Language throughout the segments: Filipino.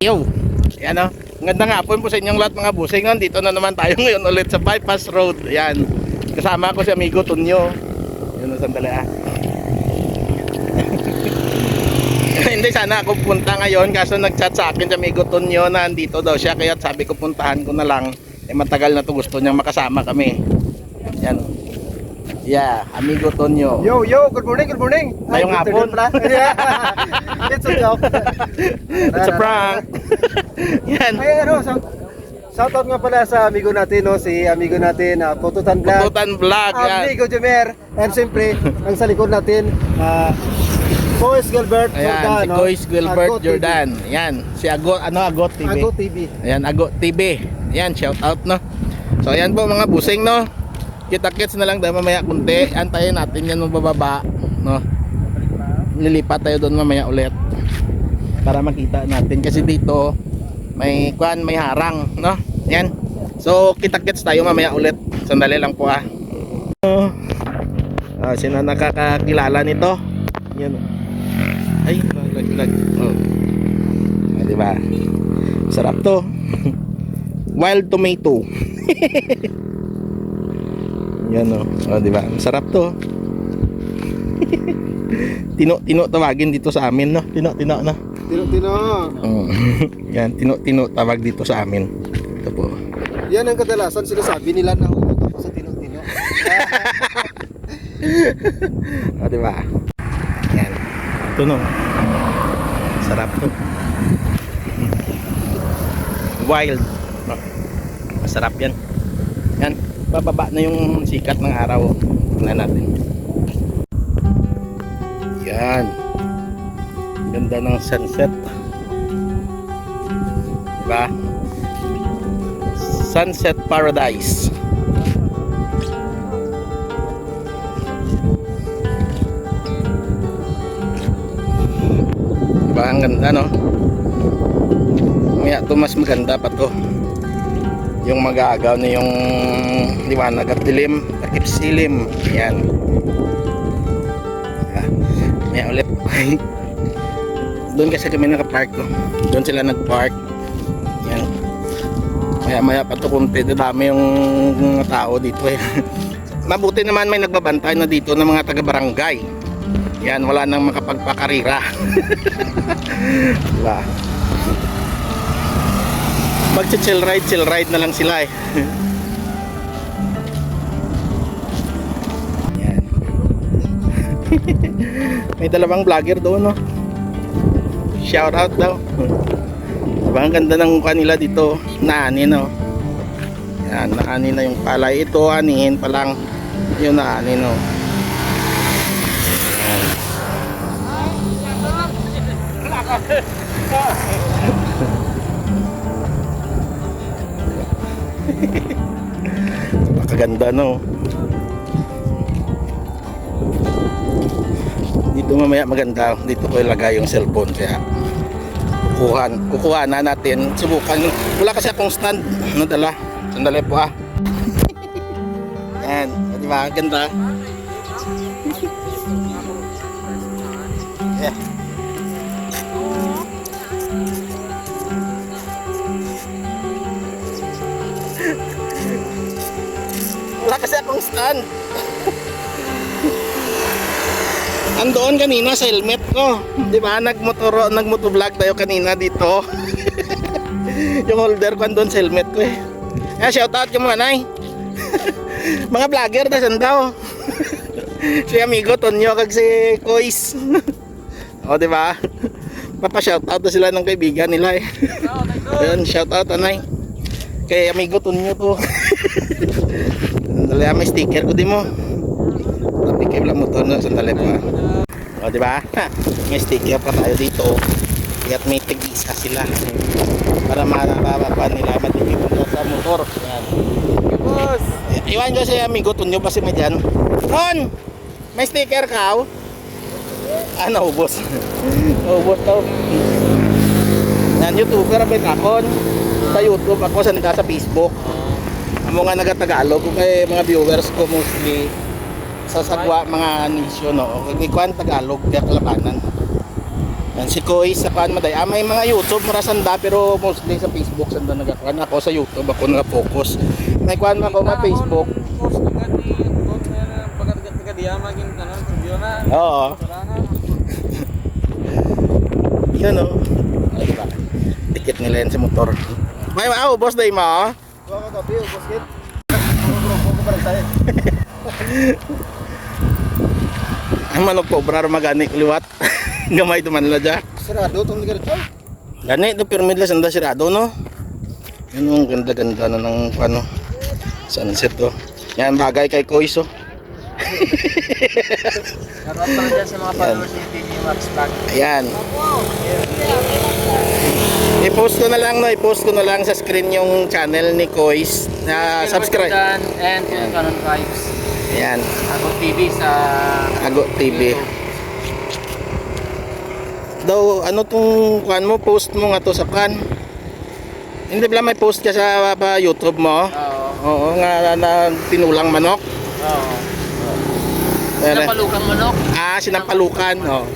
Yo, yan o. Ganda nga po sa inyong lahat mga busing. Dito na naman tayo ngayon ulit sa Bypass Road. Yan. Kasama ko si amigo Tonyo. Yun o, sandali ah. Hindi sana ako punta ngayon kaso nag-chat sa akin si amigo Tonyo na andito daw siya. Kaya sabi ko puntahan ko na lang. Matagal na to gusto niyang makasama kami. Yan. Yeah, amigo Tonyo. Yo, good morning. Ngayong hapon. It's a joke. It's a prank. Yan. Ay, shoutout nga pala sa amigo natin, no? Si amigo natin, Pututan Vlog. Pututan Vlog, yan. Amigo Jumer. And siyempre, ang sa likod natin, Kois Gilbert Ayan, Jordan. si Kois Gilbert Jordan. Yan, si Agot TV. Agot TV. Ayan, Agot TV. Ayan, shoutout, no? So, ayan po mga busing, no? Kita-kits na lang tayo mamaya kunti. Antayin natin yan mabababa, no? Nilipat tayo doon mamaya ulit para makita natin kasi dito may harang, no? Yan. So, kita-kits tayo mamaya ulit. Sandali lang po ah. Sino nakakakilala nito? Yan. Ay, lag. Oh. Diba? Sarap to. Wild tomato. Yan o. Oh, diba? Masarap to. Tino tawagin dito sa amin, no? Tino na. Tino. Oh. Yan, tino tawag dito sa amin. Ito po. Yan ang kadalasan sinasabi nila na huwag ako sa tino. O, diba? Yan. Ito no. Sarap to. Wild. No? Masarap yan. Yan. Bababa na yung sikat ng araw. Tingnan natin. Yan. Ganda ng sunset. Diba? Sunset Paradise. Diba? Ang ganda, no? Kaya ito mas maganda pa to. Yung mag-aagaw na yung liwanag at dilim, takip silim. Yan. May ulit. Doon kasi kami nakapark to. Doon sila nagpark. Yan. Maya pa to kunti. Dami yung tao dito eh. Mabuti naman may nagbabantay na dito ng mga taga-barangay. Yan, wala nang makapagpakarira. Diba? Chill ride na lang sila eh. Yan. May dalawang vlogger doon, no? Shout out daw. Diba ang ganda ng kanila dito. Naani, no? Yan, naani na yung palay. Ito, anihin pa lang. Yung naani, no? Yan. Napakaganda, no? Dito mamaya maganda. Dito ko ilagay yung cellphone. Kaya kukuha na natin. Subukan. Wala kasi akong stand na dala. Sandali po ah. Yan. Diba? Ganda. Yeah. Wala kasi akong stand. Andoon kanina sa helmet ko. Di ba? Nagmotovlog tayo kanina dito. Yung holder ko andoon sa helmet ko eh. Kaya shoutout yung mga nay. Mga vlogger na sandaw. Si amigo Tonyo kag si Kois. O di ba? Papa-shoutout na sila ng kaibigan nila eh. Ayun, shoutout anay. Kay amigo Tonyo to. Sandali may sticker ko di mo. Tapi kay lang mo to no, sandali pa. O di ba? May sticker pa tayo dito. Kaya't may tig-isa sila. Para mababa nila matigil sa motor. Yan. Boss. Iwan ko si amigo Tonyo pa si Madyan. Ton! May sticker ka? Ano ubos? Ubos to. Yan YouTuber ba kakon? Sa YouTube ako sa Facebook. Amo nga naga-Tagalog kay mga viewers ko mostly sa sagwa mga nisyo no. Kay kuan Tagalog kaya kalabanan. Yan si Koy sa kan maday. May mga YouTube marasanda pero mostly sa Facebook sanda nagakuan ako sa YouTube ako naka-focus. May kuan ako sa Facebook. Post agad ni post na pagkat dia maging tanan video na. Oo. Yan oh. Ay ba. Dikit nila yan sa motor. May boss day mo. Kuha ka kape, basket. Kuha ka tayo. Ang manok po brar magani liwat. Gamay duman la dya. Sarado itong lugar ito. Gani ito pyramid la sanda sirado no. Yan ang ganda-ganda na ng ano sunset to. Yan bagay kay Koiso. Shoutout pala dyan sa mga followers ni DJ Max Vlog. Ayan. I-post ko na lang no, i-post ko na lang sa screen yung channel ni Kois na subscribe. And Canon Vibes. Ayan, Ako TV sa Ago TV. YouTube. Daw ano tong kuan mo post mo nga to sa kan? Hindi ba may post ka sa YouTube mo? Oo. Oo nga na tinulang manok. Oo. Ayan, Napalukang manok. sinampalukan. Oh.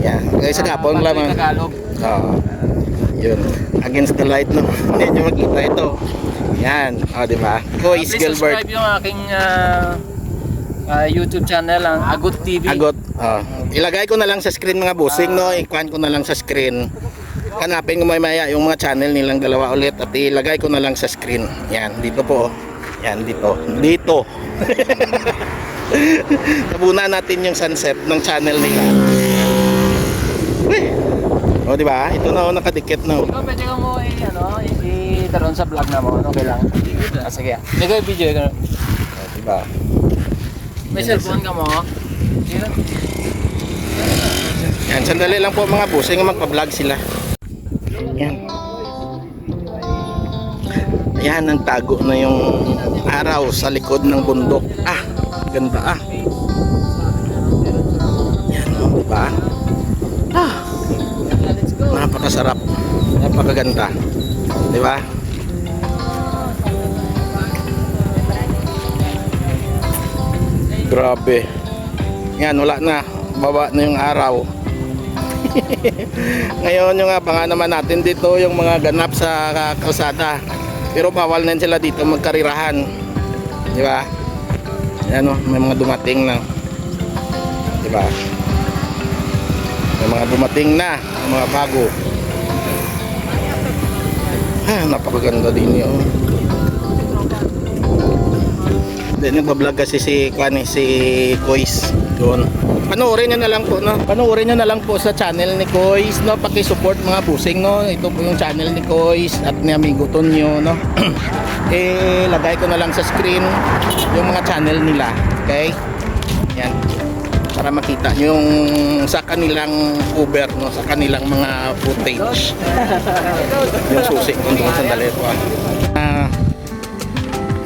Yan, kaya sa gapon lang. Patoy Tagalog. Oo. Yun. Against the light no. Hindi nyo makita ito. Yan. O, di ba? Kois Please Gilbert. subscribe yung aking YouTube channel, ang Agot TV. Agot. Ilagay ko na lang sa screen mga busing no. Ikuan ko na lang sa screen. Hanapin ko maya yung mga channel nilang dalawa ulit at ilagay ko na lang sa screen. Yan, dito po. Yan, dito. Dito. Tabunan natin yung sunset ng channel nila. O, di ba? Ito na nakadikit na. Ikaw pwede ka mo i-taron sa vlog na mo. Okay lang. Sige. Ikaw i-video ka. O, di ba? May cellphone ka mo. Yan, sandali lang po mga busing magpa-vlog sila. Yan. Ayan, ang tago na yung araw sa likod ng bundok. Ganda Yan, diba? Napakasarap. Napakaganda. Diba? Grabe. Yan, wala na. Baba na yung araw. Ngayon yung abangan naman natin dito yung mga ganap sa kalsada. Pero bawal na sila dito magkarirahan. Di ba? Yan o, may mga dumating na. Di ba? May mga dumating na, mga bago. Napakaganda din yun. Nagbablog kasi si Kois doon. Panoorin nyo na lang po, no? Panoorin nyo na lang po sa channel ni Kois, no? Paki-support mga busing, no? Ito po yung channel ni Kois at ni Amigo Tonyo, no? Lagay ko na lang sa screen yung mga channel nila, okay? Yan. Para makita nyo yung sa kanilang cover, no? Sa kanilang mga footage. Yung susi kung doon sandali ito,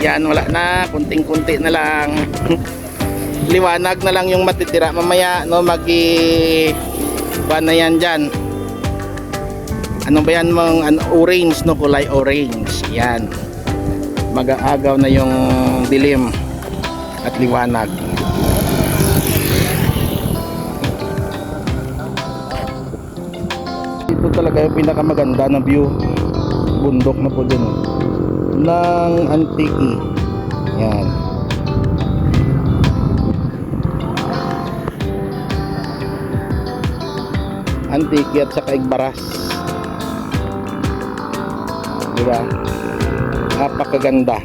yan, wala na, kunting-kunti na lang. Liwanag na lang yung matitira mamaya, no? Na yan dyan. Ano ba yan mga orange, no? Kulay orange. Yan. Mag-aagaw na yung dilim at liwanag. Ito talaga yung pinakamaganda na view. Bundok na po dyan, ng Antique. Yan. Antique at saka Igbaras. Diba? Napakaganda.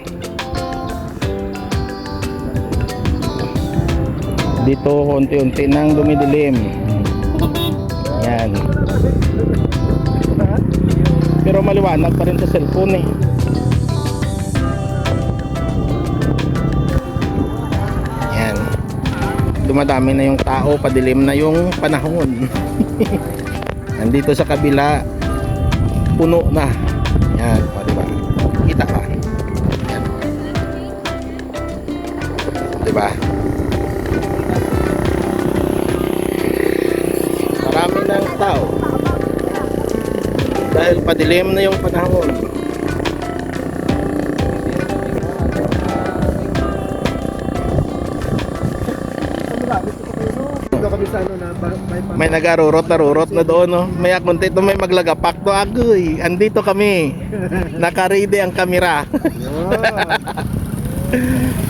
Dito unti-unti nang dumidilim. Yan. Pero maliwanag pa rin sa cellphone eh. Yan. Dumadami na yung tao, padilim na yung panahon. Nandito sa kabila, puno na. Yan, o diba? Kita ka. Yan. Diba? Marami ng tao. Dahil padilim na yung panahon. Dito kami sa ano na bypass. May nagarurot na doon, no? May akunti to, may maglagapak to. Agoy, andito kami. Naka-ready ang kamera.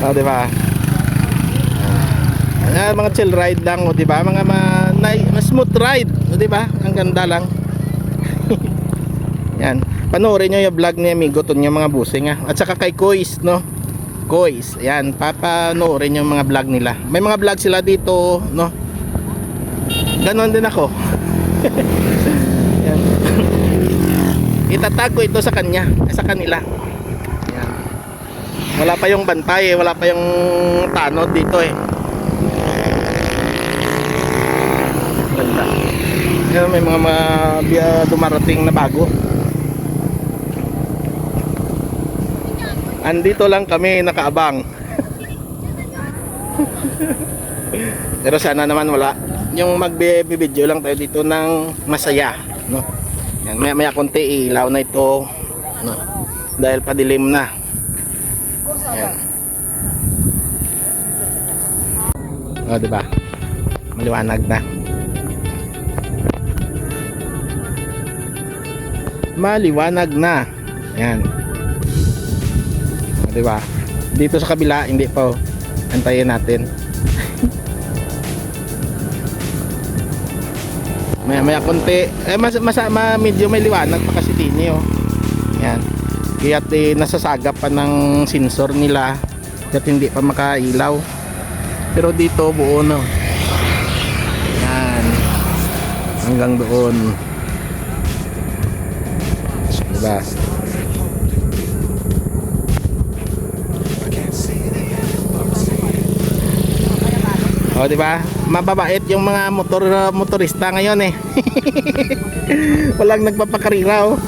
Oh, di ba? Mga chill ride lang, o di ba? Mga smooth ride, o di ba? Ang ganda lang. Yan. Panoorin nyo yung vlog ni Amigo ton yung mga busing, at saka kay Kois, no? Kois. Yan, papanoorin yung mga vlog nila. May mga vlog sila dito, no? Ganon din ako. Yan. Itatag ko ito sa kanila. Yan. Wala pa yung bantay, wala pa yung tanod dito eh. Ganda. Yan, may mga dumarating na bago. Andito lang kami nakaabang. Pero sana naman wala. Yung magbe-video lang tayo dito ng masaya, no? Yan, maya konti ilaw na ito, no? Dahil padilim na. Yan. Oh, di ba? Maliwanag na. Maliwanag na. Yan. Oh, di ba? Dito sa kabila hindi pa. Antayin natin. Maya konti medyo may liwanag pa kasi tini, oh. Yan. Kaya't nasasagap pa ng sensor nila at hindi pa makailaw. Pero dito buo, no. Yan. Hanggang doon. Diba? O, di ba? Mababait yung mga motorista ngayon eh. Walang nagpapakarira, oh.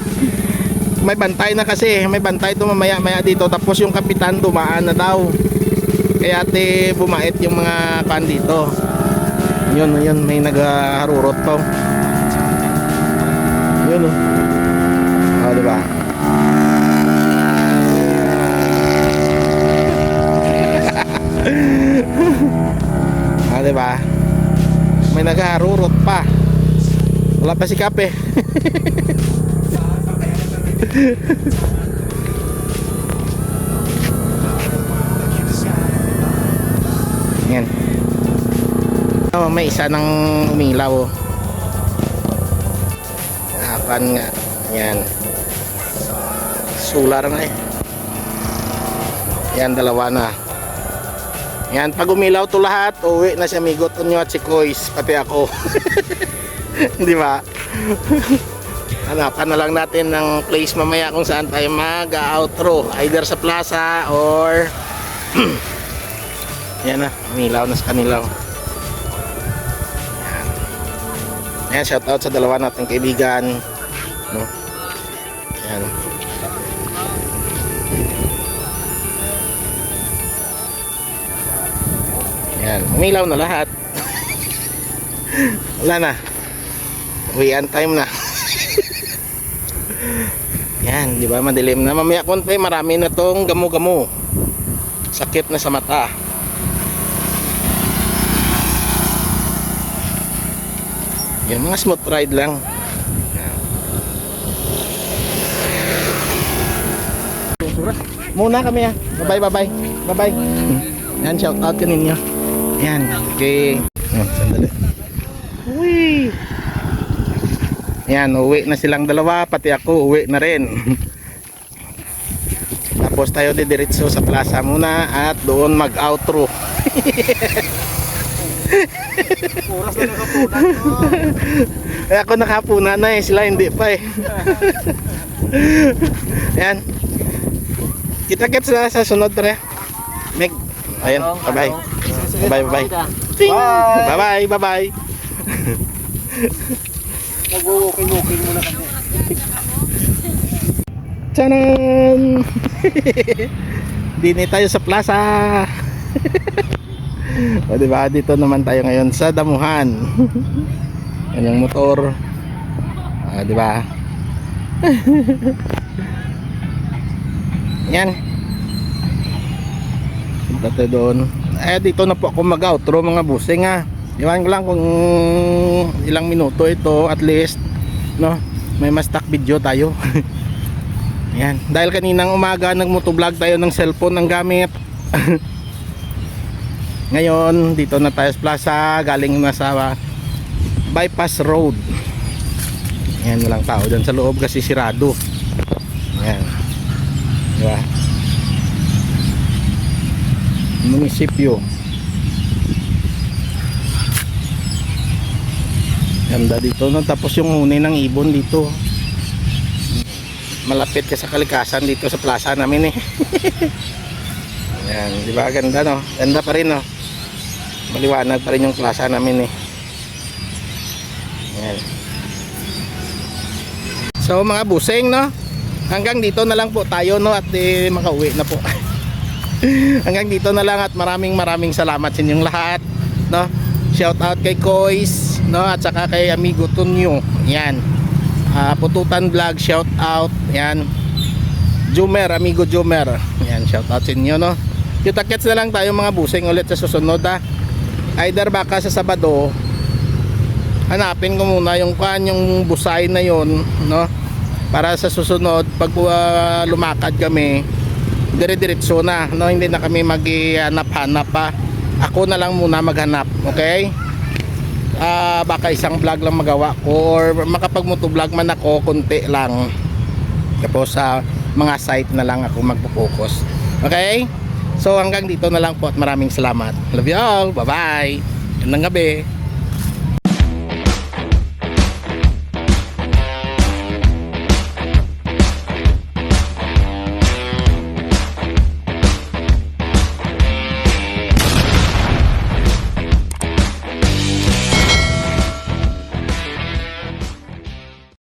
May bantay na kasi, may bantay to mamaya dito, tapos yung kapitan dumaan na daw. Kaya bumait yung mga kan dito. Yun, may nagharurot to. Yun, oh. O, di ba? Diba? May nagharurot pa. Wala pa si Kape. Yan. Oh, may isa nang umilaw. Apan nga. Yan. Solar na eh. Yan, dalawa na. Yan, pag umilaw to lahat, uwi na si Amigo Tonyo at si Kois, pati ako. Di ba? Hanapan na lang natin ng place mamaya kung saan tayo mag-outro. Either sa plaza or yan na, umilaw na sa kanila. Yan. Yan, shout out sa dalawa nating kaibigan. No? Yan. Yan, umilaw na lahat. Wala na. Uwian time na. Yan, di ba? Madilim na. Mamaya konti, marami na tong gamo-gamo. Sakit na sa mata. Yan, mga smooth ride lang. Yan. Muna kami, ha. Bye-bye. Bye-bye. Yan, shout out ka ninyo. Yan, okay. Oh, sandali. Uwi. Yan, uwi na silang dalawa, pati ako uwi na rin. Tapos tayo didiretso sa plaza muna at doon mag-outro. Oras na nakapunan. Eh, ako nakapunan na eh, sila hindi pa eh. Yan. Kita-kits na sa sunod na. Meg. Ayan, bye-bye. Bye-bye. Bye-bye. Nag-walking muna kami. Tanan! Dini tayo sa plaza. O, diba? Dito naman tayo ngayon sa damuhan. Yan yung motor. Diba? Yan. Punta tayo doon. Dito na po ako mag-outro mga busing, ha. Iwan ko lang kung ilang minuto ito at least, no? May mas stock video tayo. Yan, dahil kaninang umaga nagmotovlog tayo ng cellphone ang gamit. Ngayon, dito na tayo sa plaza, galing na sa bypass road. Yan, walang tao dyan sa loob kasi sirado. Yan. Diba? Munisipyo. Ganda dito, no? Tapos yung huni ng ibon dito. Malapit ka sa kalikasan dito sa plaza namin eh. Yan, di ba ganda, no? Ganda pa rin, no? Maliwanag pa rin yung plaza namin eh. Yan. So mga busing, no? Hanggang dito na lang po tayo, no? At makauwi na po. Hanggang dito na lang at maraming salamat sa inyong lahat, no? Shout out kay Kois, no? At saka kay Amigo Tunyo. Yan. Pututan Vlog, shout out. Yan. Jumer, Amigo Jumer. Yan, shout out sa inyo, no? Kita-kits na lang tayo mga busing ulit sa susunod, ha? Either baka sa Sabado, hanapin ko muna yung yung busay na yon, no? Para sa susunod pag lumakad kami, dire-diretso na, no? Hindi na kami maghanap-hanap pa. Ako na lang muna maghanap, okay? Baka isang vlog lang magawa ko or makapag-motovlog man ako konti lang. Tapos sa mga site na lang ako magpo-focus. Okay? So hanggang dito na lang po at maraming salamat. Love you all. Bye-bye. Gandang gabi.